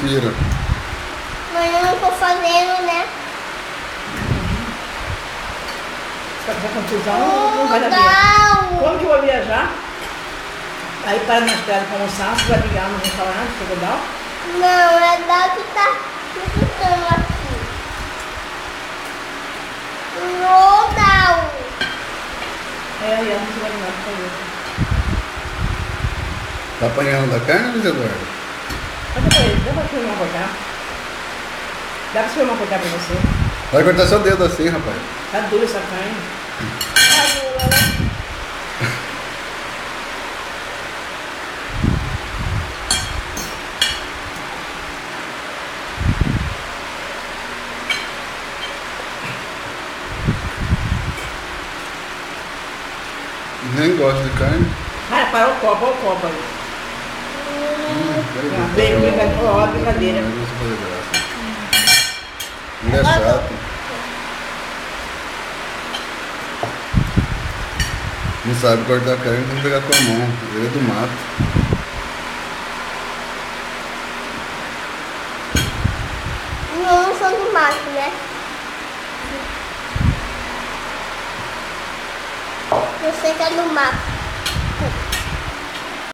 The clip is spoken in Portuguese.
confira. Mas eu não tô fazendo, né? Se tá com confusão, não vai dar vida. Não! Quando que eu vou viajar? Aí para na estrada para almoçar, você vai ligar no restaurante, no Godal? Não, é da que tá ficando aqui. Não! É, aí ela não vai ligar para fazer. Tá apanhando da carne, Luiz Eduardo? Mas pra ele, dá pra filmar cortar? Dá pra filmar cortar pra você? Vai cortar seu dedo assim, rapaz. Tá dura essa carne. Nem gosto de carne. Ah, parou o copo, olha o copo aí. Peraí, Veio deixa eu- brincadeira, ó, brincadeira. Não, deixa eu fazer graça. Ele é chato. Não sabe cortar carne, tem que pegar com a mão. Ele é do mato. Não sou do mato, né? Eu sei que é do mato.